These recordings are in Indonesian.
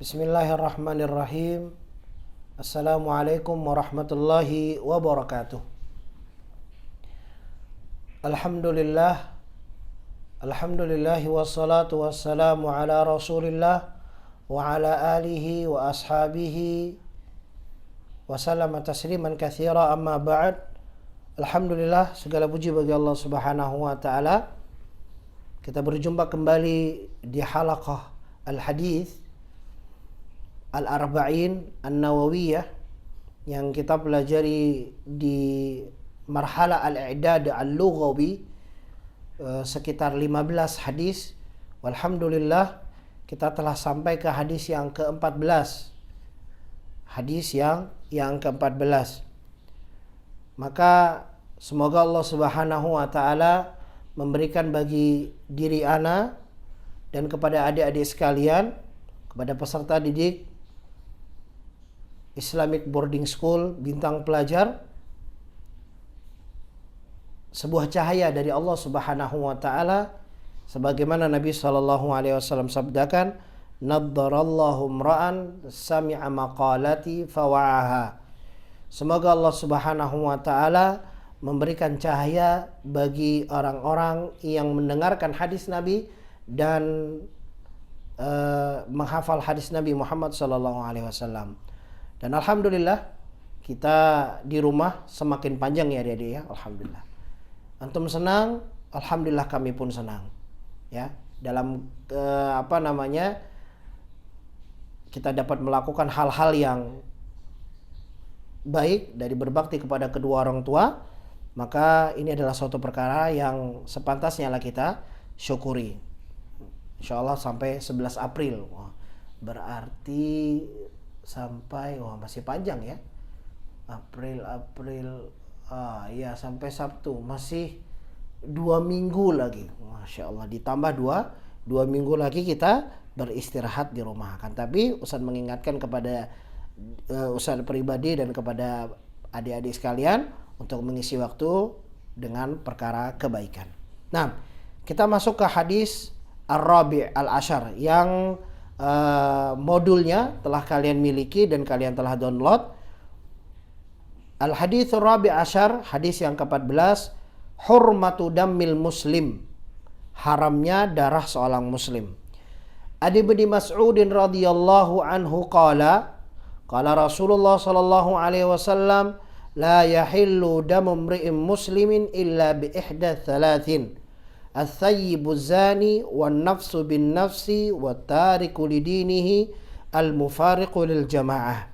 Bismillahirrahmanirrahim. Assalamualaikum warahmatullahi wabarakatuh. Alhamdulillah. Alhamdulillahi wassalatu wassalamu ala rasulillah wa ala alihi wa ashabihi wa sallama tasliman katsira, amma ba'd. Alhamdulillah, segala puji bagi Allah Subhanahu wa taala. Kita berjumpa kembali di halaqah al-hadits Al-Arba'in An-Nawawiyah yang kita pelajari di marhala al-i'dad al-lughawi, sekitar 15 hadis. Walhamdulillah, kita telah sampai ke hadis yang ke-14. Hadis yang ke-14. Maka semoga Allah Subhanahu wa taala memberikan bagi diri ana dan kepada adik-adik sekalian, kepada peserta didik Islamic Boarding School Bintang Pelajar, sebuah cahaya dari Allah Subhanahu wa taala, sebagaimana Nabi sallallahu alaihi wasallam sabdakan, "Naddarallahu imra'an sami'a maqalati fawa'aha." Semoga Allah Subhanahu wa taala memberikan cahaya bagi orang-orang yang mendengarkan hadis Nabi dan menghafal hadis Nabi Muhammad sallallahu alaihi wasallam. Dan alhamdulillah, kita di rumah semakin panjang ya adik-adik ya, alhamdulillah. Antum senang, alhamdulillah kami pun senang. Ya, dalam kita dapat melakukan hal-hal yang baik dari berbakti kepada kedua orang tua, maka ini adalah suatu perkara yang sepantasnya lah kita syukuri. Insyaallah sampai 11 April. Wah, berarti sampai masih panjang ya. April ya sampai Sabtu, masih 2 minggu lagi. Masya Allah, ditambah 2 minggu lagi kita beristirahat di rumah. Kan tapi Ustaz mengingatkan kepada Ustaz pribadi dan kepada adik-adik sekalian untuk mengisi waktu dengan perkara kebaikan. Nah, kita masuk ke hadis Ar-Rabi' al-Ashar yang modulnya telah kalian miliki dan kalian telah download. Al-Hadits Ar-Rabi' Ashar, hadis yang ke-14, hurmatu dammil muslim, haramnya darah seorang muslim. Adi bin Mas'udin radhiyallahu anhu qala Rasulullah sallallahu alaihi wasallam, la yahillu damu imri'in muslimin illa bi ihda thalathin, al-thayyibu zani, wan nafsu bin nafsi, wat tariku lidinihi, al-mufariqu lil jamaah.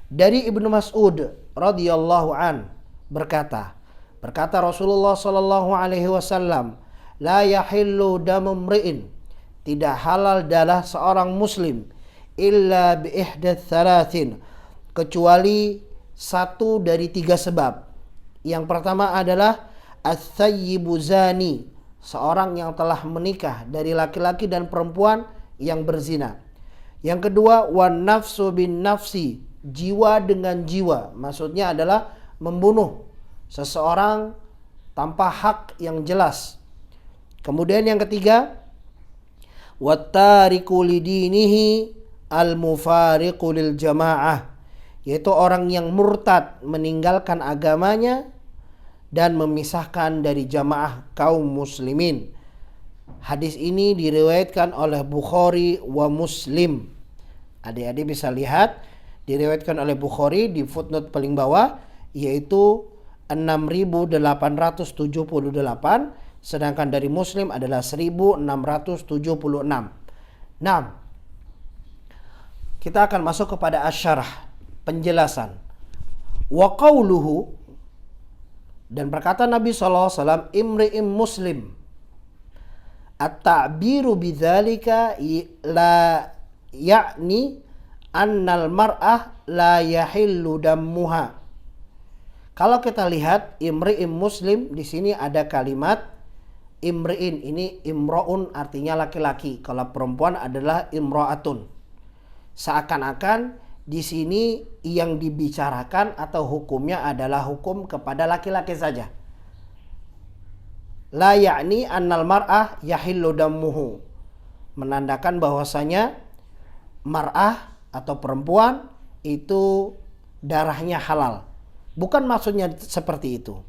Dari Ibnu Mas'ud radhiyallahu an berkata Rasulullah sallallahu alaihi wasallam, la yahillu damu imri'in, tidak halal darah seorang muslim, illa bi ihdath thalathin, kecuali satu dari 3 sebab. Yang pertama adalah al-thayyibu zani, seorang yang telah menikah dari laki-laki dan perempuan yang berzina. Yang kedua, wan nafsu bin nafsi, jiwa dengan jiwa, maksudnya adalah membunuh seseorang tanpa hak yang jelas. Kemudian yang ketiga, wattariku lidinihi al-mufariqu lil jamaah, yaitu orang yang murtad, meninggalkan agamanya dan memisahkan dari jamaah kaum muslimin. Hadis ini diriwayatkan oleh Bukhari wa Muslim. Adik-adik bisa lihat, diriwayatkan oleh Bukhari di footnote paling bawah, yaitu 6878, sedangkan dari Muslim adalah 1676. Nah, kita akan masuk kepada asyarah, penjelasan. Wa qauluhu, dan berkata Nabi SAW, imri'im muslim, at-ta'biru bidzalika la ya'ni annal mar'ah la yahillu dammuha. Kalau kita lihat imri'im muslim, di sini ada kalimat imri'in, ini imro'un artinya laki-laki, kalau perempuan adalah imro'atun. Seakan-akan di sini yang dibicarakan atau hukumnya adalah hukum kepada laki-laki saja. La ya'ni annal mar'ah yahillu dammuhu, menandakan bahwasanya mar'ah atau perempuan itu darahnya halal. Bukan maksudnya seperti itu.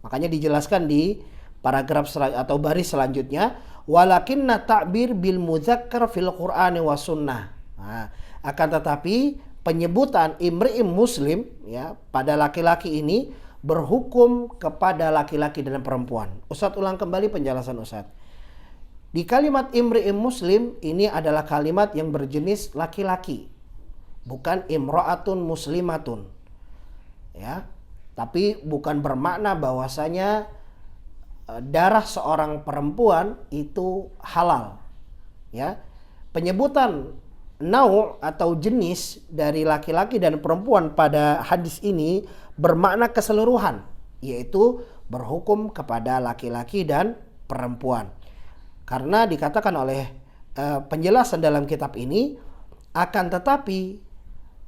Makanya dijelaskan di paragraf atau baris selanjutnya, walakinna ta'bir bil mudzakkar fil Qur'ani was sunnah. Nah, akan tetapi penyebutan imri'im muslim ya pada laki-laki ini berhukum kepada laki-laki dan perempuan. Ustadz ulang kembali penjelasan Ustadz. Di kalimat imri'im muslim ini adalah kalimat yang berjenis laki-laki, bukan imra'atun muslimatun. Ya, tapi bukan bermakna bahwasanya darah seorang perempuan itu halal. Ya, penyebutan nau' atau jenis dari laki-laki dan perempuan pada hadis ini bermakna keseluruhan, yaitu berhukum kepada laki-laki dan perempuan. Karena dikatakan oleh penjelasan dalam kitab ini, akan tetapi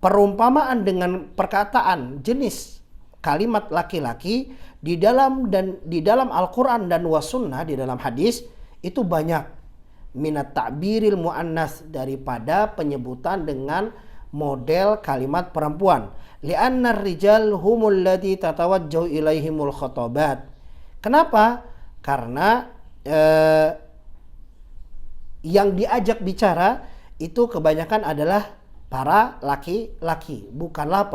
perumpamaan dengan perkataan jenis kalimat laki-laki di dalam Al-Qur'an dan was-sunnah, di dalam hadis itu banyak minat ta'biril mu'annas, daripada penyebutan dengan model kalimat perempuan. Li'anna rijal humul ladzi tatawajjahu ilaihimul khotobat. Kenapa? Karena yang diajak bicara itu kebanyakan adalah para laki-laki, bukanlah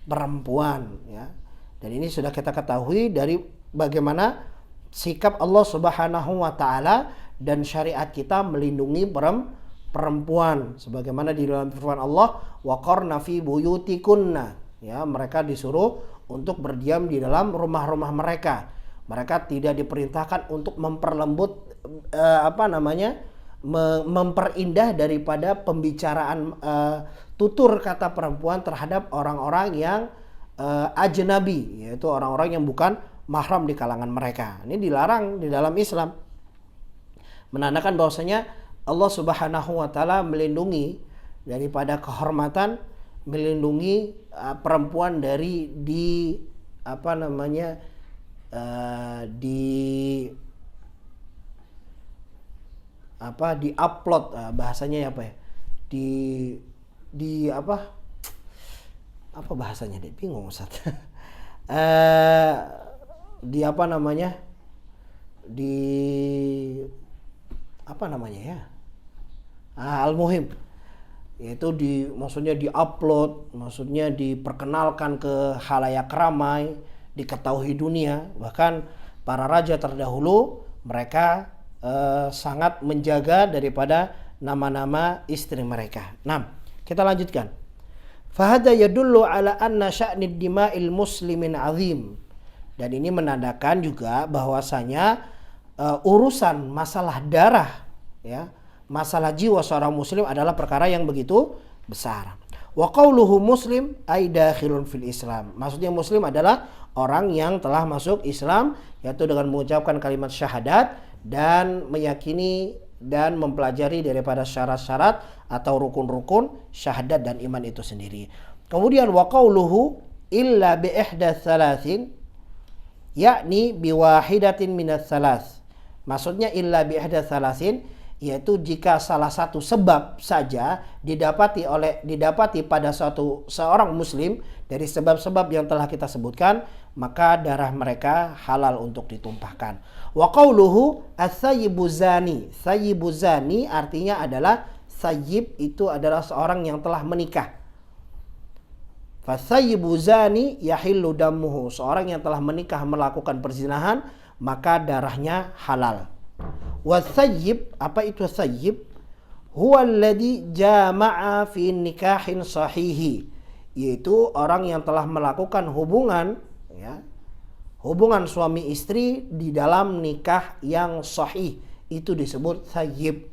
perempuan ya. Dan ini sudah kita ketahui dari bagaimana sikap Allah Subhanahu wa taala dan syariat kita melindungi perempuan, sebagaimana di dalam firman Allah, waqarna fi buyutikunna, ya, mereka disuruh untuk berdiam di dalam rumah-rumah mereka. Mereka tidak diperintahkan untuk memperlembut memperindah daripada pembicaraan tutur kata perempuan terhadap orang-orang yang ajnabi, yaitu orang-orang yang bukan mahram di kalangan mereka. Ini dilarang di dalam Islam, menandakan bahwasanya Allah Subhanahu wa taala melindungi daripada kehormatan, melindungi perempuan dari di-upload, bahasanya apa ya? Apa bahasanya deh, bingung Ustaz. Al-muhim, yaitu maksudnya di-upload, maksudnya diperkenalkan ke khalayak ramai, diketahui dunia. Bahkan para raja terdahulu mereka sangat menjaga daripada nama-nama istri mereka. Nah, kita lanjutkan. Fahada yadullu ala anna sya'nid dima'il muslimin azim. Dan ini menandakan juga bahwasanya urusan masalah darah, ya, masalah jiwa seorang muslim adalah perkara yang begitu besar. Wa qauluhu muslim ay dakhilun fil Islam. Maksudnya muslim adalah orang yang telah masuk Islam, yaitu dengan mengucapkan kalimat syahadat dan meyakini dan mempelajari daripada syarat-syarat atau rukun-rukun syahadat dan iman itu sendiri. Kemudian wa qauluhu illa bi ihdatsy thalathin, yakni bi wahidatin minats tsalas. Maksudnya illa bi ihdatsy thalathin, yaitu jika salah satu sebab saja didapati pada seorang muslim dari sebab-sebab yang telah kita sebutkan, maka darah mereka halal untuk ditumpahkan. Wa qauluhu as-sayyibu zani. Sayyibu zani artinya adalah sayyib itu adalah seorang yang telah menikah. Fasayyibu zani yahillu damuhu. Seorang yang telah menikah melakukan perzinahan, maka darahnya halal. Wasayyib, apa itu sayyib? Huwa alladhi jama'a fi nikahin sahihi, yaitu orang yang telah melakukan hubungan, ya, hubungan suami istri di dalam nikah yang sahih, itu disebut sayyib.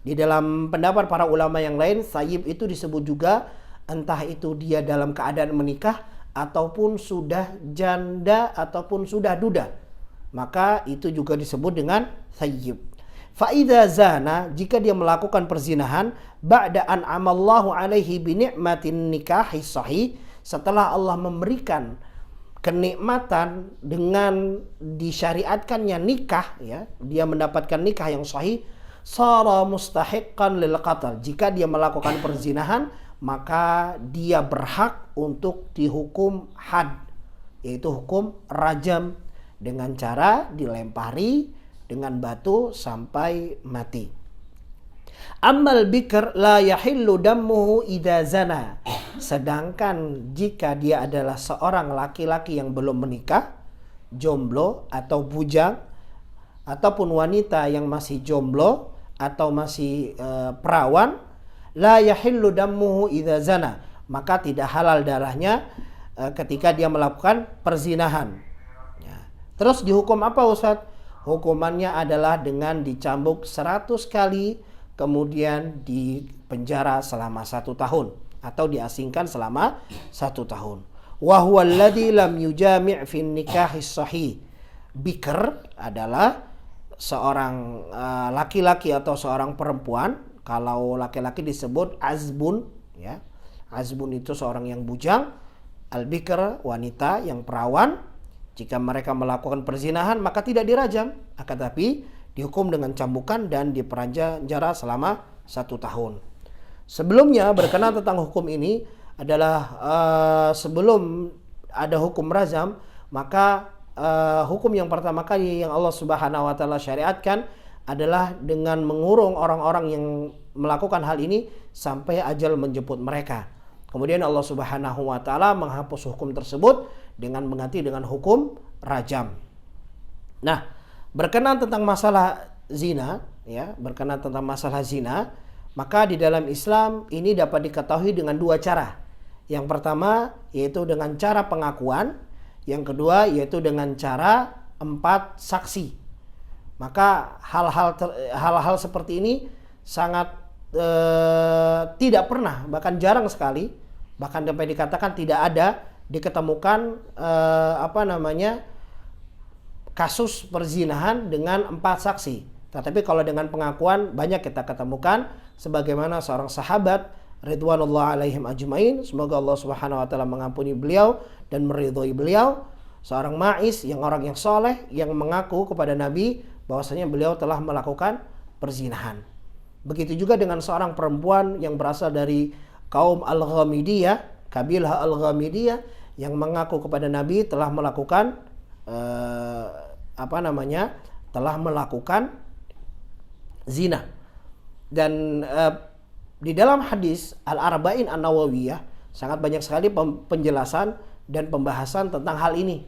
Di dalam pendapat para ulama yang lain, sayyib itu disebut juga entah itu dia dalam keadaan menikah ataupun sudah janda ataupun sudah duda, maka itu juga disebut dengan sayyib. Fa'idha zana, jika dia melakukan perzinahan, ba'da an amallahu alaihi bi ni'matin nikahi sahih, setelah Allah memberikan kenikmatan dengan disyariatkannya nikah, ya, dia mendapatkan nikah yang sahih, sara mustahiqqan lil qatl. Jika dia melakukan perzinahan, maka dia berhak untuk dihukum had, yaitu hukum rajam dengan cara dilempari dengan batu sampai mati. Ammal bikr la yahillu dammuhu idza zana. Sedangkan jika dia adalah seorang laki-laki yang belum menikah, jomblo atau bujang, ataupun wanita yang masih jomblo atau masih perawan, la yahillu dammuhu idza zana, maka tidak halal darahnya ketika dia melakukan perzinahan. Ya. Terus dihukum apa Ustadz? Hukumannya adalah dengan dicambuk 100 kali, kemudian dipenjara selama 1 tahun atau diasingkan selama 1 tahun. Wa huwa alladzi lam yujami' fi nikahis sahih. Bikr adalah seorang laki-laki atau seorang perempuan. Kalau laki-laki disebut azbun, ya. Azbun itu seorang yang bujang. Al-bikr wanita yang perawan. Jika mereka melakukan perzinahan maka tidak dirajam, akan tapi dihukum dengan cambukan dan dipenjara selama 1 tahun. Sebelumnya berkenaan tentang hukum ini adalah sebelum ada hukum rajam, maka hukum yang pertama kali yang Allah Subhanahu wa taala syariatkan adalah dengan mengurung orang-orang yang melakukan hal ini sampai ajal menjemput mereka. Kemudian Allah Subhanahu wa taala menghapus hukum tersebut dengan mengganti dengan hukum rajam. Nah, berkenaan tentang masalah zina, ya, berkenaan tentang masalah zina, maka di dalam Islam ini dapat diketahui dengan 2 cara. Yang pertama yaitu dengan cara pengakuan, yang kedua yaitu dengan cara 4 saksi. Maka hal-hal seperti ini sangat tidak pernah, bahkan jarang sekali, bahkan sampai dikatakan tidak ada diketemukan kasus perzinahan dengan 4 saksi. Tetapi kalau dengan pengakuan banyak kita ketemukan, sebagaimana seorang sahabat ridwanullah alaihim ajmain, semoga Allah Subhanahu wa taala mengampuni beliau dan meridhoi beliau, seorang Ma'is yang orang yang soleh yang mengaku kepada Nabi bahwasanya beliau telah melakukan perzinahan. Begitu juga dengan seorang perempuan yang berasal dari kaum Al-Ghamidiyah, kabilah Al-Ghamidiyah, yang mengaku kepada Nabi telah melakukan telah melakukan zina. Dan di dalam hadis Al-Arba'in An-Nawawiyah sangat banyak sekali penjelasan dan pembahasan tentang hal ini.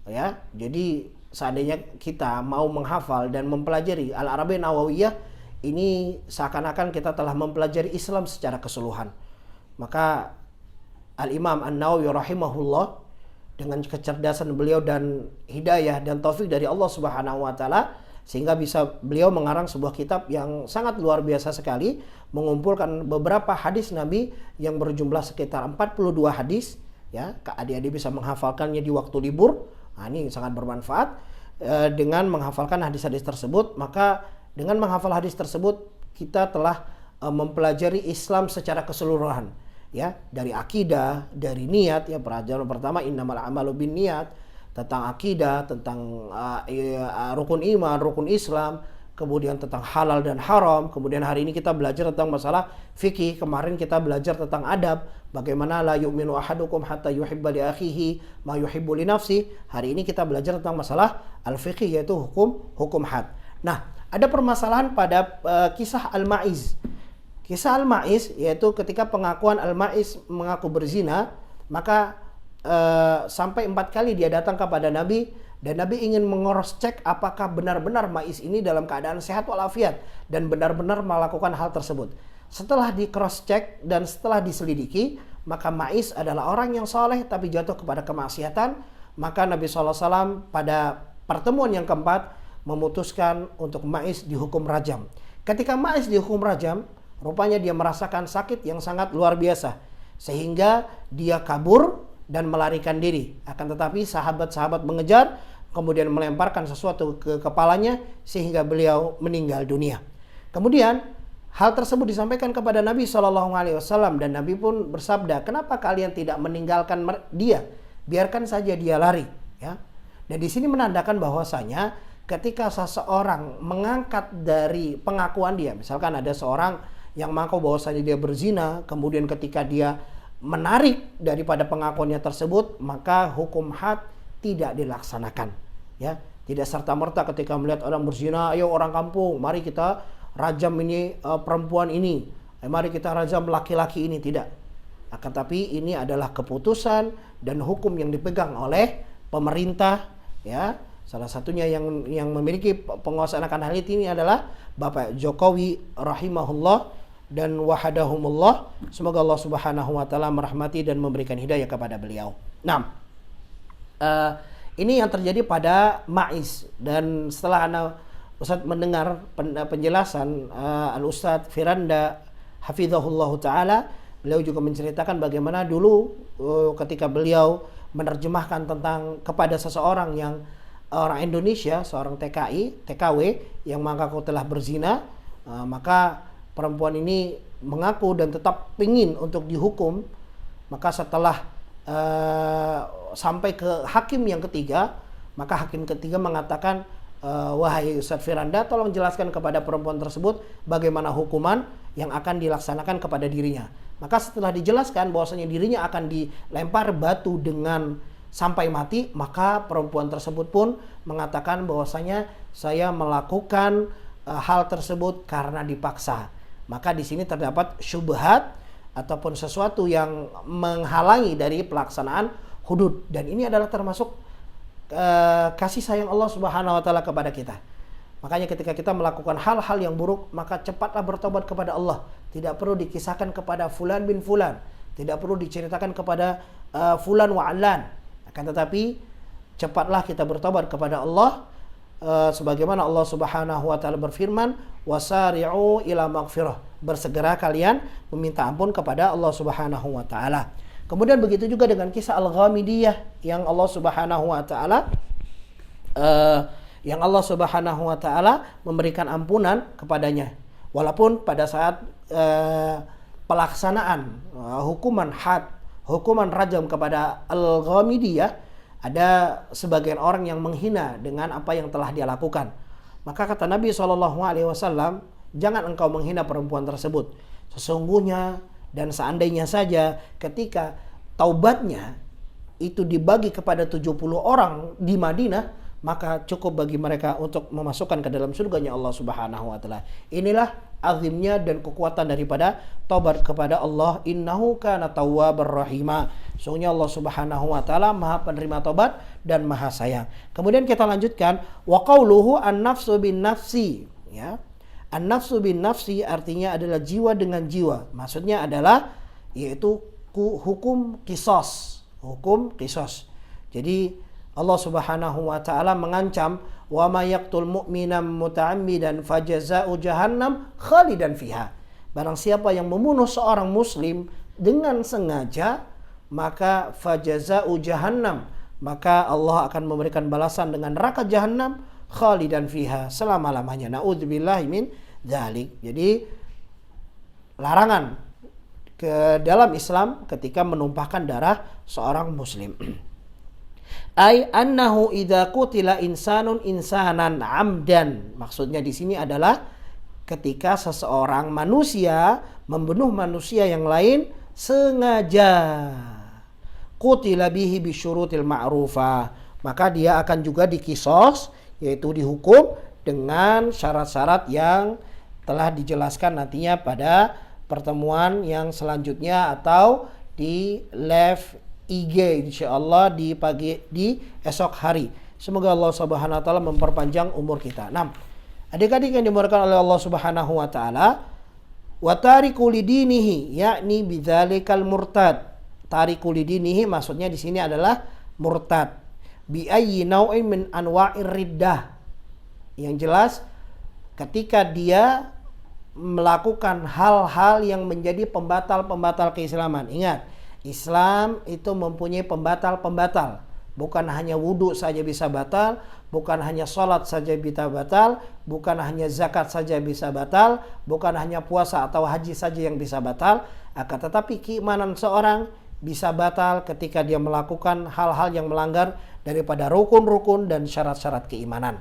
Ya, jadi seandainya kita mau menghafal dan mempelajari Al-Arba'in An-Nawawiyah, ini seakan-akan kita telah mempelajari Islam secara keseluruhan. Maka Al-Imam An-Nawawi rahimahullah dengan kecerdasan beliau dan hidayah dan taufik dari Allah Subhanahu wa taala, sehingga bisa beliau mengarang sebuah kitab yang sangat luar biasa sekali, mengumpulkan beberapa hadis Nabi yang berjumlah sekitar 42 hadis, ya. Adik-adik bisa menghafalkannya di waktu libur. Nah, ini sangat bermanfaat dengan menghafalkan hadis-hadis tersebut. Maka dengan menghafal hadis tersebut kita telah mempelajari Islam secara keseluruhan. Ya, dari akidah, dari niat, ya, pelajaran pertama innamal a'malu binniyat, tentang akidah, tentang rukun iman, rukun Islam, kemudian tentang halal dan haram. Kemudian hari ini kita belajar tentang masalah fikih. Kemarin kita belajar tentang adab, bagaimana la yu'minu ahadukum hatta yuhibba li akhihi ma yuhibbu li nafsi. Hari ini kita belajar tentang masalah al-fiqih, yaitu hukum had. Nah, ada permasalahan pada kisah Al-Ma'iz. Kisah Al-Ma'iz yaitu ketika pengakuan Al-Ma'iz mengaku berzina, maka sampai 4 kali dia datang kepada Nabi, dan Nabi ingin mengcross cek apakah benar-benar Ma'iz ini dalam keadaan sehat walafiat dan benar-benar melakukan hal tersebut. Setelah di cross check dan setelah diselidiki, maka Ma'iz adalah orang yang soleh tapi jatuh kepada kemaksiatan. Maka Nabi SAW pada pertemuan yang keempat memutuskan untuk Ma'iz dihukum rajam. Ketika Ma'iz dihukum rajam, rupanya dia merasakan sakit yang sangat luar biasa, sehingga dia kabur dan melarikan diri. Akan tetapi sahabat-sahabat mengejar, kemudian melemparkan sesuatu ke kepalanya sehingga beliau meninggal dunia. Kemudian hal tersebut disampaikan kepada Nabi SAW, dan Nabi pun bersabda, kenapa kalian tidak meninggalkan dia? Biarkan saja dia lari. Ya. Dan di sini menandakan bahwasanya ketika seseorang mengangkat dari pengakuan dia, misalkan ada seorang yang mengaku bahwasanya dia berzina, kemudian ketika dia menarik daripada pengakuannya tersebut, maka hukum had tidak dilaksanakan. Ya, tidak serta-merta ketika melihat orang berzina, ayo orang kampung, mari kita rajam ini perempuan ini, mari kita rajam laki-laki ini, tidak. Akan tapi ini adalah keputusan dan hukum yang dipegang oleh pemerintah, ya. Salah satunya yang memiliki penguasaan akan hal ini adalah Bapak Jokowi rahimahullah dan wahadahumullah. Semoga Allah Subhanahu wa taala merahmati dan memberikan hidayah kepada beliau. Nah, ini yang terjadi pada Ma'iz, dan setelah Ustaz mendengar penjelasan Al-Ustaz Firanda hafizahullah taala, beliau juga menceritakan bagaimana dulu ketika beliau menerjemahkan tentang kepada seseorang yang orang Indonesia, seorang TKW yang mengaku telah berzina, maka perempuan ini mengaku dan tetap ingin untuk dihukum. Maka setelah sampai ke hakim yang ketiga, maka hakim ketiga mengatakan, wahai Ustaz Firanda, tolong jelaskan kepada perempuan tersebut bagaimana hukuman yang akan dilaksanakan kepada dirinya. Maka setelah dijelaskan bahwasanya dirinya akan dilempar batu dengan sampai mati, maka perempuan tersebut pun mengatakan bahwasanya saya melakukan hal tersebut karena dipaksa. Maka di sini terdapat syubhat ataupun sesuatu yang menghalangi dari pelaksanaan hudud, dan ini adalah termasuk kasih sayang Allah Subhanahu wa taala kepada kita. Makanya ketika kita melakukan hal-hal yang buruk, maka cepatlah bertobat kepada Allah. Tidak perlu dikisahkan kepada fulan bin fulan, tidak perlu diceritakan kepada fulan wa alan. Akan tetapi cepatlah kita bertobat kepada Allah, sebagaimana Allah Subhanahu wa taala berfirman, wasari'u ila maghfirah, bersegera kalian meminta ampun kepada Allah Subhanahu wa taala. Kemudian begitu juga dengan kisah Al-Ghamidiyah yang Allah Subhanahu wa taala memberikan ampunan kepadanya, walaupun pada saat pelaksanaan hukuman had, hukuman rajam kepada Al-Ghamidiyah, ada sebagian orang yang menghina dengan apa yang telah dia lakukan. Maka kata Nabi SAW, jangan engkau menghina perempuan tersebut. Sesungguhnya dan seandainya saja ketika taubatnya itu dibagi kepada 70 orang di Madinah, maka cukup bagi mereka untuk memasukkan ke dalam surganya Allah Subhanahu wa taala. Inilah azimnya dan kekuatan daripada taubat kepada Allah. Innahu kana tawwabar rahima. Sungguhnya Allah Subhanahu wa taala Maha penerima taubat dan Maha sayang. Kemudian kita lanjutkan, wa qauluhu an-nafsu bin nafsi, ya. An-nafsu bin nafsi artinya adalah jiwa dengan jiwa. Maksudnya adalah yaitu hukum qisas, hukum qisas. Jadi Allah Subhanahu wa taala mengancam, wa may yaqtul mu'mina muta'ammidan fajaza'u jahannam khalidan fiha. Barang siapa yang membunuh seorang muslim dengan sengaja, maka fajaza'u jahannam, maka Allah akan memberikan balasan dengan neraka jahanam khalidan fiha, selama-lamanya. Naudzubillahi min dzalik. Jadi larangan ke dalam Islam ketika menumpahkan darah seorang muslim. Ai annahu idza qutila insanun insanan amdan. Maksudnya di sini adalah ketika seseorang manusia membunuh manusia yang lain sengaja. Qutila bihi bisyurutil ma'rufah. Maka dia akan juga dikisos, yaitu dihukum dengan syarat-syarat yang telah dijelaskan nantinya pada pertemuan yang selanjutnya atau di live IG insyaallah di esok hari. Semoga Allah Subhanahu wa taala memperpanjang umur kita. Nah, adik-adik yang dimuliakan oleh Allah Subhanahu wa taala, wa tariku lidinihi yakni bidzalikal murtad. Tariku lidinihi maksudnya di sini adalah murtad. Bi ayyi nau'in min anwa'ir riddah. Yang jelas ketika dia melakukan hal-hal yang menjadi pembatal-pembatal keislaman. Ingat, Islam itu mempunyai pembatal-pembatal. Bukan hanya wudhu saja bisa batal, bukan hanya sholat saja bisa batal, bukan hanya zakat saja bisa batal, bukan hanya puasa atau haji saja yang bisa batal. Akan tetapi keimanan seorang bisa batal ketika dia melakukan hal-hal yang melanggar daripada rukun-rukun dan syarat-syarat keimanan.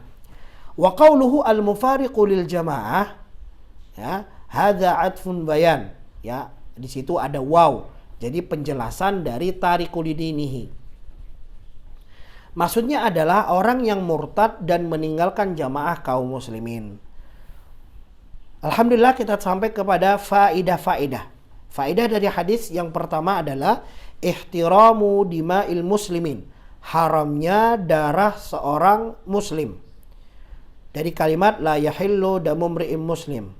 Wa qawluhu al-mufariqu lil jamaah, ya, hadza atfun bayan, ya, di situ ada waw. Jadi penjelasan dari tariku lidinihi. Maksudnya adalah orang yang murtad dan meninggalkan jamaah kaum muslimin. Alhamdulillah kita sampai kepada faidah-faidah. Faidah dari hadis yang pertama adalah ihtiramu dima'il muslimin. Haramnya darah seorang muslim. Dari kalimat la yahillu damu mri'in muslim.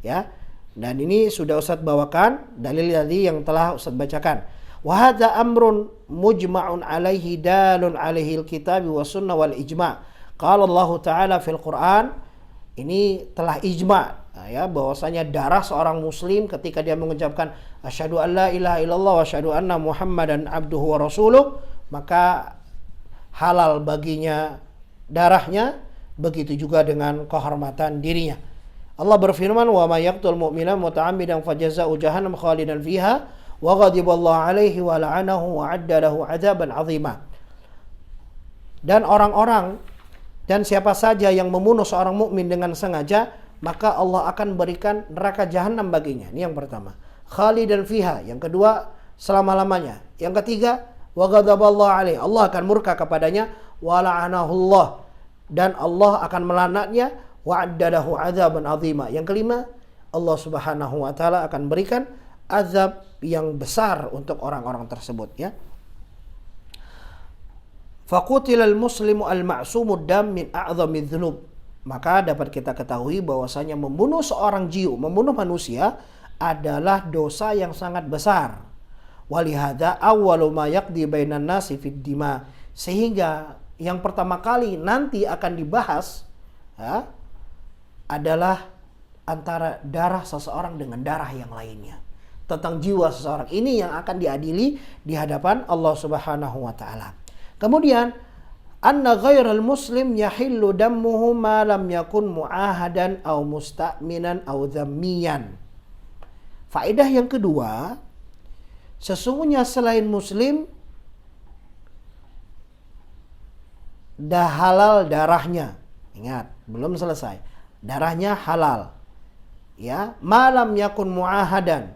Ya. Dan ini sudah Ustaz bawakan dalil tadi yang telah Ustaz bacakan. Wa hadza amrun mujma'un alaihi dalun alaihi alkitab wa sunnah wal ijma'. Qala Allah Ta'ala fil Qur'an, ini telah ijma', ya, bahwasanya darah seorang muslim ketika dia mengucapkan asyhadu an la ilaha illallah wa asyhadu anna muhammadan abduhu wa rasuluh, maka halal baginya darahnya, begitu juga dengan kehormatan dirinya. Allah berfirman, wa may yaqtul mu'mina muta'ammidan fajaza'u jahannam khalidan fiha wa ghadiballahu alaihi wa la'anahu wa 'adda lahu 'adzaban 'azima. Dan orang-orang dan siapa saja yang membunuh seorang mukmin dengan sengaja, maka Allah akan berikan neraka jahanam baginya. Ini yang pertama. Khalidan fiha. Yang kedua, selama-lamanya. Yang ketiga, wa ghadaballahu alaihi. Allah akan murka kepadanya, wa la'anahu, dan Allah akan melaknatnya, wa'addalahu azaban azima. Yang kelima, Allah Subhanahu wa taala akan berikan azab yang besar untuk orang-orang tersebut, ya. Faqutilal muslimu al-ma'sumud dam min a'zamiz dzunub. Maka dapat kita ketahui bahwasanya membunuh seorang jiwa, membunuh manusia adalah dosa yang sangat besar. Walihada awwalu ma yaqdi bainan nasi fid dima. Sehingga yang pertama kali nanti akan dibahas, ya, adalah antara darah seseorang dengan darah yang lainnya. Tentang jiwa seseorang. Ini yang akan diadili di hadapan Allah Subhanahu wa taala. Kemudian, anna ghairal muslim yahillu dammuhu ma lam yakun muahadan aw musta'minan aw dhammiyan. Faedah yang kedua, sesungguhnya selain muslim dah halal darahnya. Ingat, belum selesai. Darahnya halal, ya, malam yakun muahadan,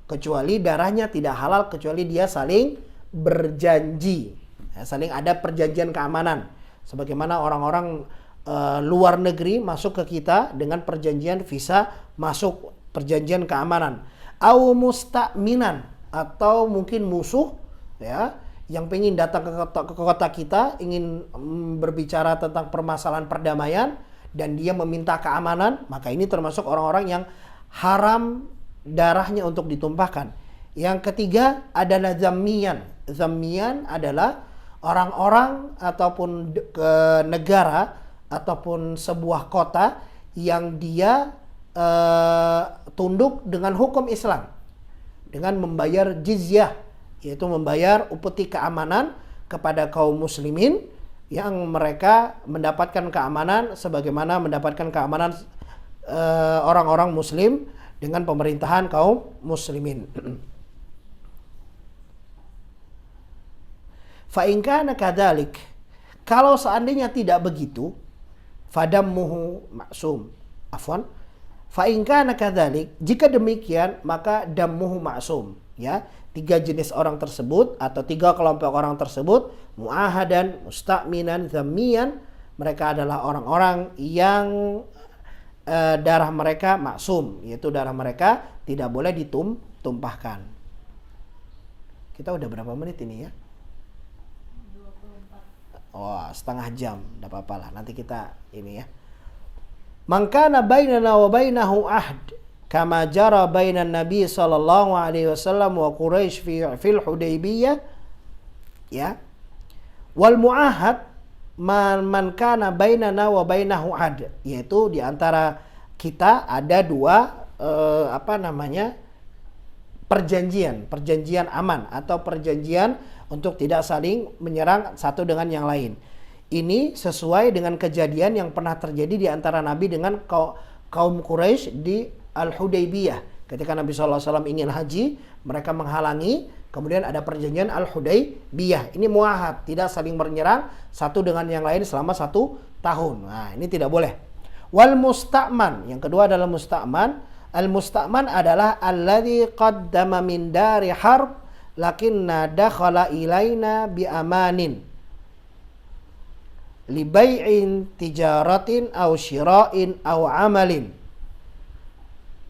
kecuali darahnya tidak halal kecuali dia saling berjanji, ya, saling ada perjanjian keamanan, sebagaimana orang-orang luar negeri masuk ke kita dengan perjanjian visa masuk, perjanjian keamanan. Au musta'minan, atau mungkin musuh, ya, yang pengen datang ke kota kita, ingin berbicara tentang permasalahan perdamaian, dan dia meminta keamanan, maka ini termasuk orang-orang yang haram darahnya untuk ditumpahkan. Yang ketiga adalah zammiyan. Zammiyan adalah orang-orang ataupun negara ataupun sebuah kota yang dia tunduk dengan hukum Islam dengan membayar jizyah, yaitu membayar upeti keamanan kepada kaum muslimin yang mereka mendapatkan keamanan sebagaimana mendapatkan keamanan orang-orang muslim dengan pemerintahan kaum muslimin. Fa in kana kadzalik, kalau seandainya tidak begitu, fadammuhu ma'sum. Afwan. Fa in kana kadzalik, jika demikian maka dammuhu ma'sum, ya. Tiga jenis orang tersebut atau tiga kelompok orang tersebut, muahadan, musta'minan, zammiyan, mereka adalah orang-orang yang darah mereka maksum, yaitu darah mereka tidak boleh ditumpahkan. Kita udah berapa menit ini, ya? 24. Oh, setengah jam, enggak apa-apa lah. Nanti kita ini, ya. Man kana bainana wa bainahu ahd kama jara bainan Nabi sallallahu alaihi wasallam wa Quraisy fil Hudaybiyah, ya. Wal muahad man kana bainana wa bainahu ad, yaitu di antara kita ada dua perjanjian aman atau perjanjian untuk tidak saling menyerang satu dengan yang lain. Ini sesuai dengan kejadian yang pernah terjadi di antara Nabi dengan kaum Quraisy di Al-Hudaybiyah. Ketika Nabi SAW ingin haji, mereka menghalangi. Kemudian ada perjanjian Al-Hudaybiyah. Ini muahad, tidak saling menyerang satu dengan yang lain selama satu tahun. Nah, ini tidak boleh. Wal musta'man, yang kedua adalah musta'man. Al musta'man adalah alladzi qaddama min dari harb lakinna dakhala ilaina bi amanin li bai'in tijaratin aw syira'in aw amalin.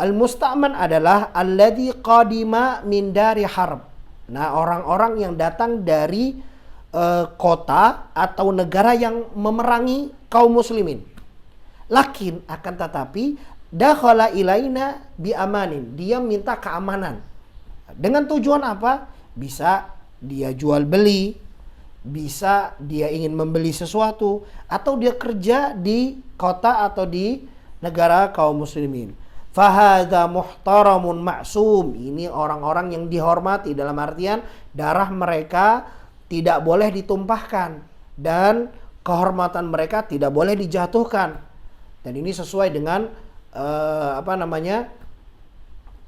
Al musta'man adalah alladzi qadima min dari harb. Nah, orang-orang yang datang dari kota atau negara yang memerangi kaum muslimin. Lakin akan tetapi dakhala ilaina bi amanin. Dia minta keamanan. Dengan tujuan apa? Bisa dia jual beli, bisa dia ingin membeli sesuatu, atau dia kerja di kota atau di negara kaum muslimin. Fahadha muhtaramun ma'sum. Ini orang-orang yang dihormati, dalam artian darah mereka tidak boleh ditumpahkan dan kehormatan mereka tidak boleh dijatuhkan. Dan ini sesuai dengan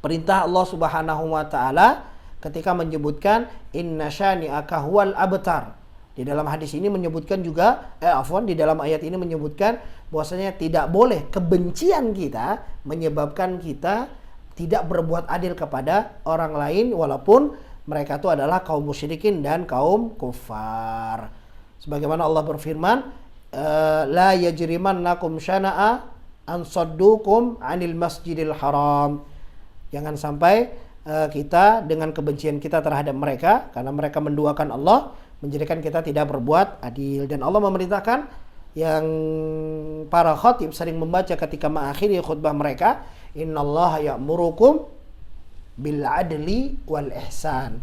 perintah Allah Subhanahu wa taala ketika menyebutkan inna syani'aka huwal abtar. Di dalam hadis ini menyebutkan juga di dalam ayat ini menyebutkan bahwasanya tidak boleh kebencian kita menyebabkan kita tidak berbuat adil kepada orang lain walaupun mereka itu adalah kaum musyrikin dan kaum kufar. Sebagaimana Allah berfirman, la yajrimannakum syana'a an saddukum 'anil masjidil haram. Jangan sampai kita dengan kebencian kita terhadap mereka karena mereka menduakan Allah menjadikan kita tidak berbuat adil. Dan Allah memerintahkan yang para khatib sering membaca ketika mengakhiri khutbah mereka, innallaha ya'murukum bil adli wal ihsan.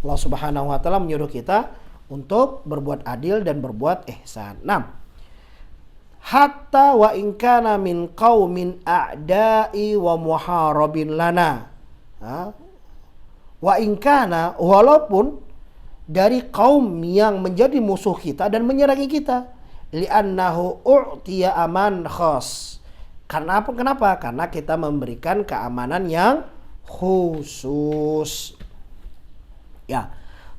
Allah Subhanahu wa taala menyuruh kita untuk berbuat adil dan berbuat ihsan. 6. Hatta wa in kana min qaumin a'da'i wa muharabin lana. Wa in kana, walaupun dari kaum yang menjadi musuh kita dan menyerangi kita, li'annahu u'tiya aman khas. Kenapa? Karena kita memberikan keamanan yang khusus. Ya.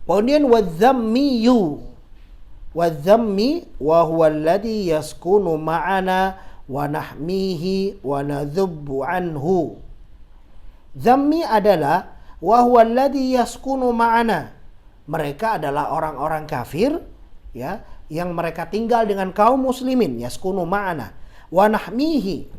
Kemudian wadzammi wa huwa alladhi yaskunu ma'ana wa nahmihi wa nadhubbu anhu. Zammi adalah wa huwa alladhi yaskunu ma'ana. Mereka adalah orang-orang kafir ya yang mereka tinggal dengan kaum muslimin, yaskunu ma'ana wa nahmihi,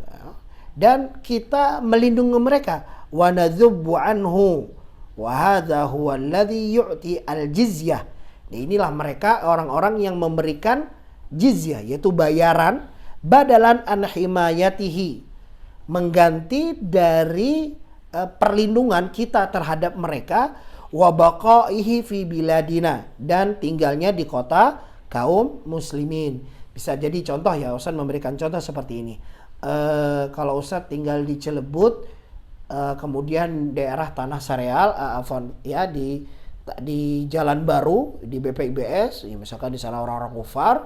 dan kita melindungi mereka, wa nadhubbu anhu wa hadha huwa alladhi yu'ti al-jizyah. Inilah mereka orang-orang yang memberikan jizyah, yaitu bayaran badalan an himayatihi, mengganti dari perlindungan kita terhadap mereka, wa baqaihi fi biladina, dan tinggalnya di kota kaum muslimin. Bisa jadi contoh ya, Ustaz memberikan contoh seperti ini. Kalau Ustaz tinggal di Cilebut, kemudian daerah Tanah Sareal, di Jalan Baru, di BPIBS, ya misalkan di sana orang-orang kufar,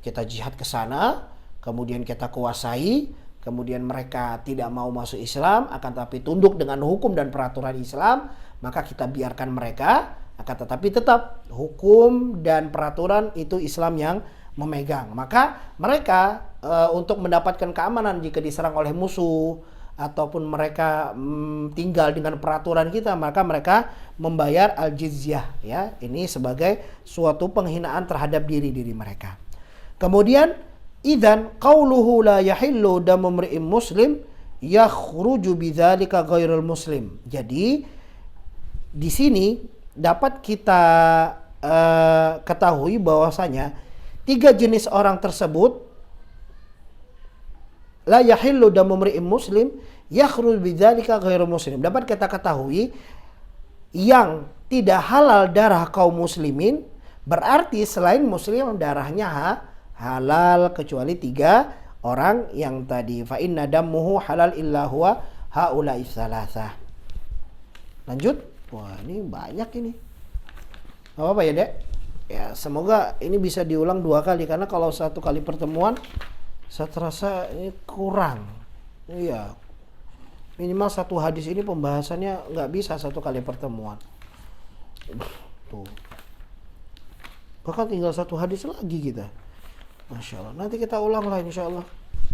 kita jihad ke sana, kemudian kita kuasai, kemudian mereka tidak mau masuk Islam, akan tetapi tunduk dengan hukum dan peraturan Islam, maka kita biarkan mereka, akan tetapi tetap hukum dan peraturan itu Islam yang memegang. Maka mereka untuk mendapatkan keamanan jika diserang oleh musuh ataupun mereka tinggal dengan peraturan kita, maka mereka membayar al-jizyah, ya. Ini sebagai suatu penghinaan terhadap diri mereka. Kemudian idzan qauluhu la yahillu damu mri'in muslim yakhruju bidzalika ghairul muslim. Jadi di sini dapat kita ketahui bahwasanya tiga jenis orang tersebut, la yahillu damu mri'in muslim yakhruju bidzalika ghairul muslim, dapat kita ketahui yang tidak halal darah kaum muslimin berarti selain muslim darahnya halal kecuali tiga orang yang tadi, fa inna dammuhu halal illa huwa haula'i tsalatsah. Lanjut. Wah, ini banyak ini. Gak apa-apa ya, Dek? Ya, semoga ini bisa diulang 2 kali karena kalau 1 kali pertemuan saya terasa ini kurang. Iya. Minimal 1 hadis ini pembahasannya nggak bisa 1 kali pertemuan. Tuh. Bahkan tinggal 1 hadis lagi kita. Masya Allah. Nanti kita ulang lah insya Allah.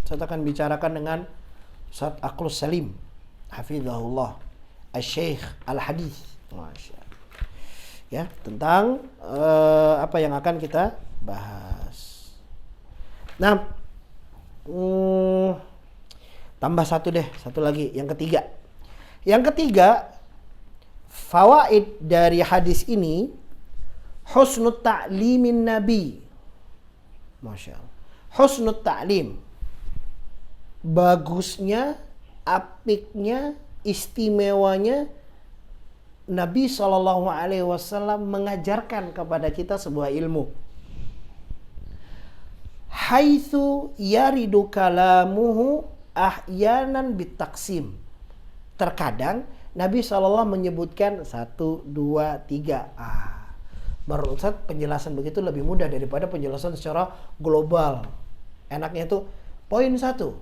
Saya akan bicarakan dengan Ustaz Aqlus Salim hafizahullah Al-Syekh Al-Hadith. Masya Allah. Ya, tentang apa yang akan kita bahas. Nah, tambah satu lagi, yang ketiga. Yang ketiga, fawaid dari hadis ini, husnul ta'limin nabi. Masya Allah. Husnul ta'lim. Bagusnya, apiknya, istimewanya Nabi SAW mengajarkan kepada kita sebuah ilmu. Haitsu yaridu kalamuhu ahyanan bitaksim. Terkadang Nabi SAW menyebutkan 1, 2, 3. Menurut Ustaz penjelasan begitu lebih mudah daripada penjelasan secara global. Enaknya itu poin 1,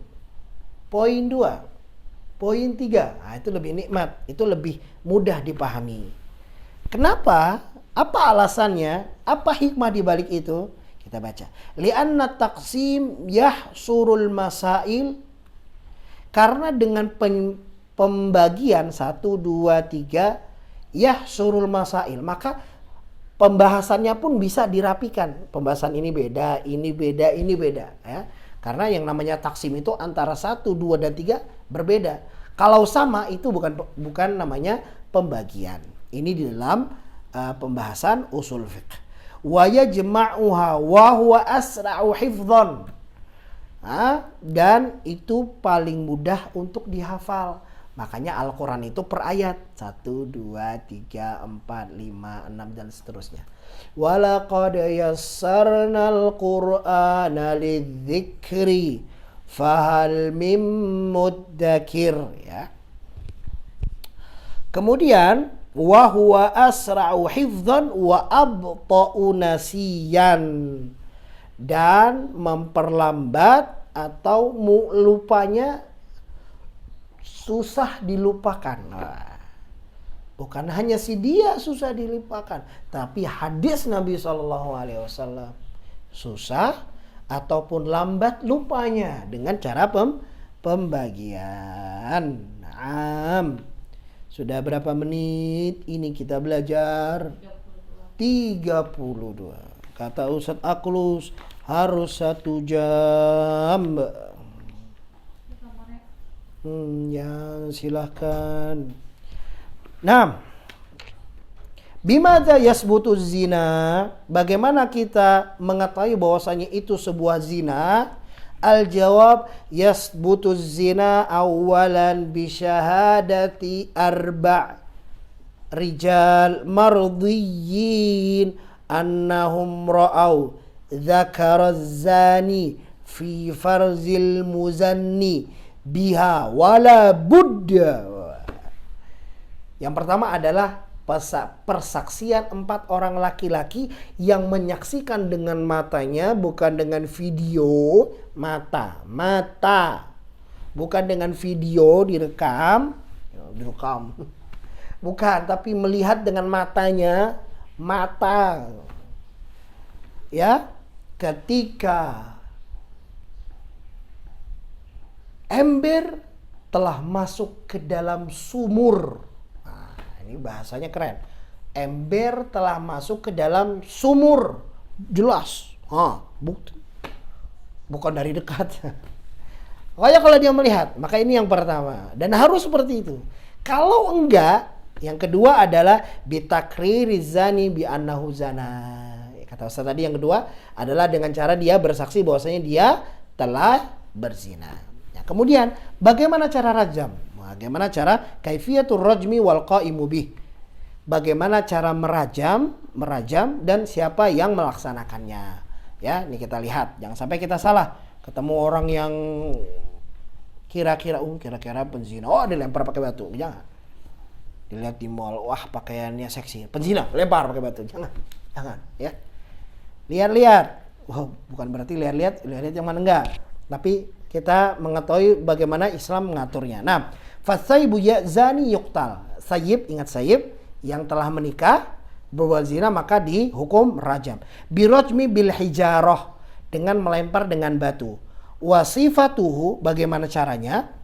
poin 2, poin 3. Itu lebih nikmat, itu lebih mudah dipahami. Kenapa? Apa alasannya? Apa hikmah di balik itu? Kita baca. Li'anna taqsim yahsurul masail. Karena dengan pembagian 1, 2, 3 yahsurul masail, maka pembahasannya pun bisa dirapikan. Pembahasan ini beda, ini beda, ini beda, ya. Karena yang namanya taksim itu antara 1, 2, dan 3 berbeda. Kalau sama itu bukan namanya pembagian. Ini di dalam pembahasan usul fiqh. Wa yajma'uha wa huwa asra'u hifdhan. Dan itu paling mudah untuk dihafal. Makanya Al-Quran itu per ayat 1, 2, 3, 4, 5, 6 dan seterusnya. Walaqad yassarnal Qur'ana lidzikri fahal mim muddakir, ya. Kemudian wa huwa asra'u hifdhan wa abta'u nasiyan. Dan memperlambat atau lupanya susah dilupakan. Bukan hanya si dia susah dilupakan, tapi hadis Nabi SAW susah ataupun lambat lupanya dengan cara pembagian. Sudah berapa menit ini kita belajar? 32. Kata Ustaz Aqlus harus 1 jam. Ya, silahkan. Nah, bimadza yasbutu zina? Bagaimana kita mengetahui bahwasanya itu sebuah zina? Al-jawab yasbutu zina awalan bi syahadati arba' rijal mardiyyin annahum ra'au dzakara zani fi farzil muzanni biha wala budda. Yang pertama adalah persaksian 4 orang laki-laki yang menyaksikan dengan matanya, bukan dengan video. Mata bukan dengan video direkam, bukan, tapi melihat dengan matanya, mata, ya. Ketika ember telah masuk ke dalam sumur. Nah, ini bahasanya keren. Ember telah masuk ke dalam sumur. Jelas. Bukti. Bukan dari dekat. Makanya kalau dia melihat, maka ini yang pertama. Dan harus seperti itu. Kalau enggak, yang kedua adalah bitakriri zani bi annahu zana. Kata Ustaz tadi yang kedua adalah dengan cara dia bersaksi bahwasanya dia telah berzina. Kemudian bagaimana cara rajam? Bagaimana cara kaifiyatur rajmi wal qaimu bih? Bagaimana cara merajam dan siapa yang melaksanakannya? Ya, ini kita lihat. Jangan sampai kita salah. Ketemu orang yang kira-kira penzina. Oh, dilempar pakai batu. Jangan. Dilihat di mall, wah pakaiannya seksi. Penzina, lempar pakai batu. Jangan, ya. Lihat-lihat. Wah, bukan berarti lihat-lihat yang mana enggak. Tapi kita mengetahui bagaimana Islam mengaturnya. Nah, fasayyibu yazani yuqtal. Sayyib, ingat sayyib yang telah menikah berbuat zina maka dihukum rajam. Birajmi bil hijarah, dengan melempar dengan batu. Wasifatuhu, bagaimana caranya?